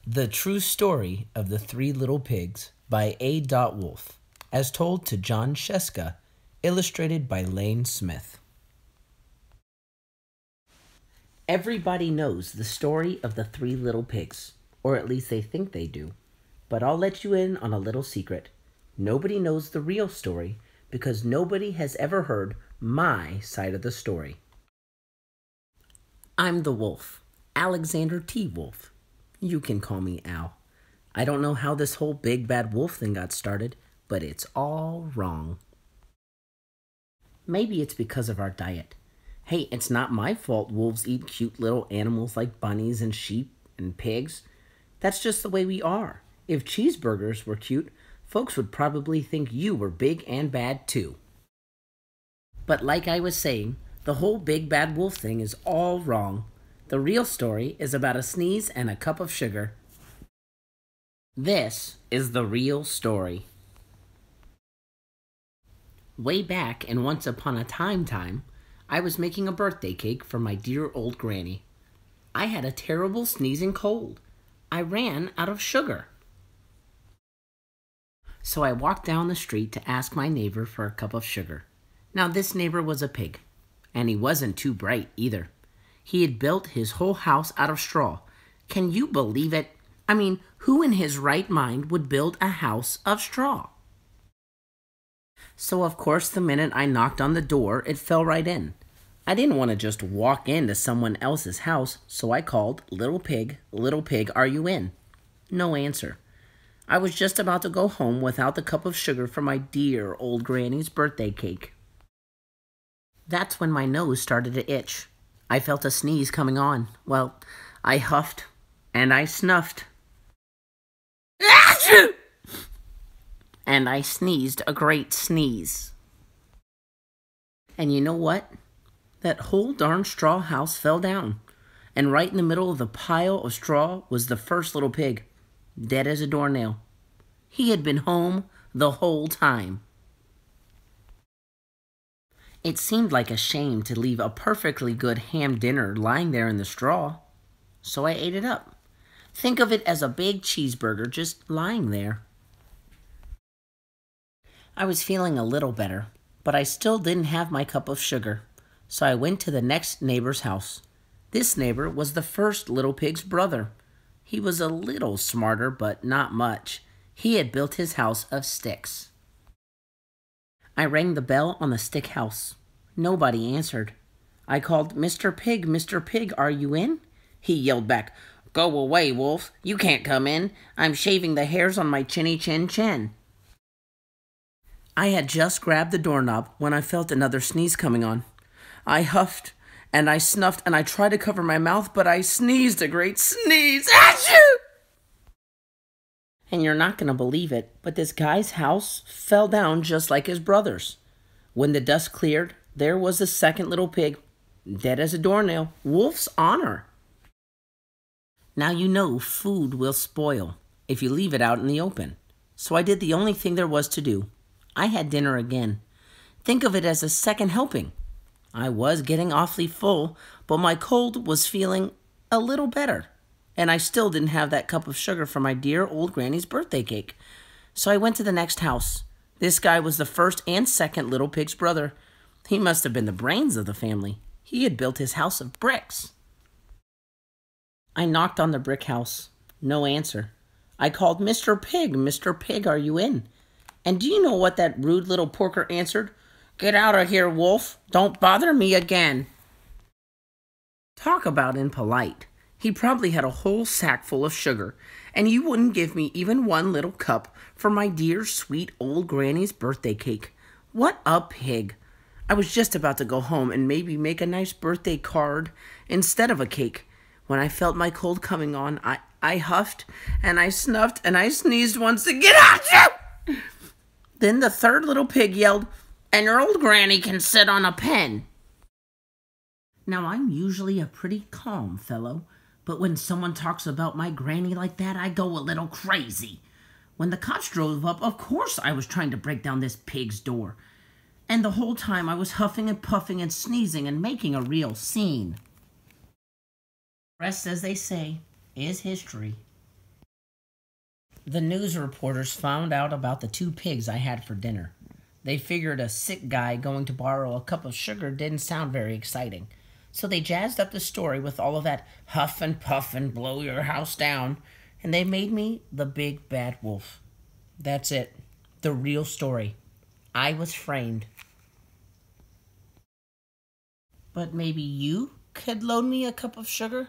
The True Story of the Three Little Pigs by A. Wolf, as told to Jon Scieszka, illustrated by Lane Smith. Everybody knows the story of the Three Little Pigs, or at least they think they do. But I'll let you in on a little secret. Nobody knows the real story because nobody has ever heard my side of the story. I'm the wolf, Alexander T. Wolf. You can call me Al. I don't know how this whole big bad wolf thing got started, but it's all wrong. Maybe it's because of our diet. Hey, it's not my fault wolves eat cute little animals like bunnies and sheep and pigs. That's just the way we are. If cheeseburgers were cute, folks would probably think you were big and bad too. But like I was saying, the whole big bad wolf thing is all wrong. The real story is about a sneeze and a cup of sugar. This is the real story. Way back in Once Upon a Time, I was making a birthday cake for my dear old granny. I had a terrible sneezing cold. I ran out of sugar. So I walked down the street to ask my neighbor for a cup of sugar. Now this neighbor was a pig, and he wasn't too bright either. He had built his whole house out of straw. Can you believe it? I mean, who in his right mind would build a house of straw? So of course, the minute I knocked on the door, it fell right in. I didn't want to just walk into someone else's house, so I called, Little pig, are you in? No answer. I was just about to go home without the cup of sugar for my dear old granny's birthday cake. That's when my nose started to itch. I felt a sneeze coming on. Well, I huffed and I snuffed. And I sneezed a great sneeze. And you know what? That whole darn straw house fell down. And right in the middle of the pile of straw was the first little pig, dead as a doornail. He had been home the whole time. It seemed like a shame to leave a perfectly good ham dinner lying there in the straw. So I ate it up. Think of it as a big cheeseburger just lying there. I was feeling a little better, but I still didn't have my cup of sugar. So I went to the next neighbor's house. This neighbor was the first little pig's brother. He was a little smarter, but not much. He had built his house of sticks. I rang the bell on the stick house. Nobody answered. I called, Mr. Pig, are you in? He yelled back, Go away, wolf. You can't come in. I'm shaving the hairs on my chinny chin. I had just grabbed the doorknob when I felt another sneeze coming on. I huffed and I snuffed and I tried to cover my mouth, but I sneezed a great sneeze. Achoo! And you're not going to believe it, but this guy's house fell down just like his brother's. When the dust cleared, there was the second little pig, dead as a doornail, wolf's honor. Now you know food will spoil if you leave it out in the open. So I did the only thing there was to do. I had dinner again. Think of it as a second helping. I was getting awfully full, but my cold was feeling a little better. And I still didn't have that cup of sugar for my dear old granny's birthday cake. So I went to the next house. This guy was the first and second little pig's brother. He must have been the brains of the family. He had built his house of bricks. I knocked on the brick house. No answer. I called, Mr. Pig, are you in? And do you know what that rude little porker answered? Get out of here, wolf. Don't bother me again. Talk about impolite. He probably had a whole sack full of sugar, and you wouldn't give me even one little cup for my dear, sweet old granny's birthday cake. What a pig. I was just about to go home and maybe make a nice birthday card instead of a cake. When I felt my cold coming on, I huffed, and I snuffed, and I sneezed once again. Achoo! Then the third little pig yelled, And your old granny can sit on a pen. Now, I'm usually a pretty calm fellow, but when someone talks about my granny like that, I go a little crazy. When the cops drove up, of course I was trying to break down this pig's door. And the whole time I was huffing and puffing and sneezing and making a real scene. Rest, as they say, is history. The news reporters found out about the 2 pigs I had for dinner. They figured a sick guy going to borrow a cup of sugar didn't sound very exciting. So they jazzed up the story with all of that huff and puff and blow your house down, and they made me the big bad wolf. That's it. The real story. I was framed. But maybe you could loan me a cup of sugar?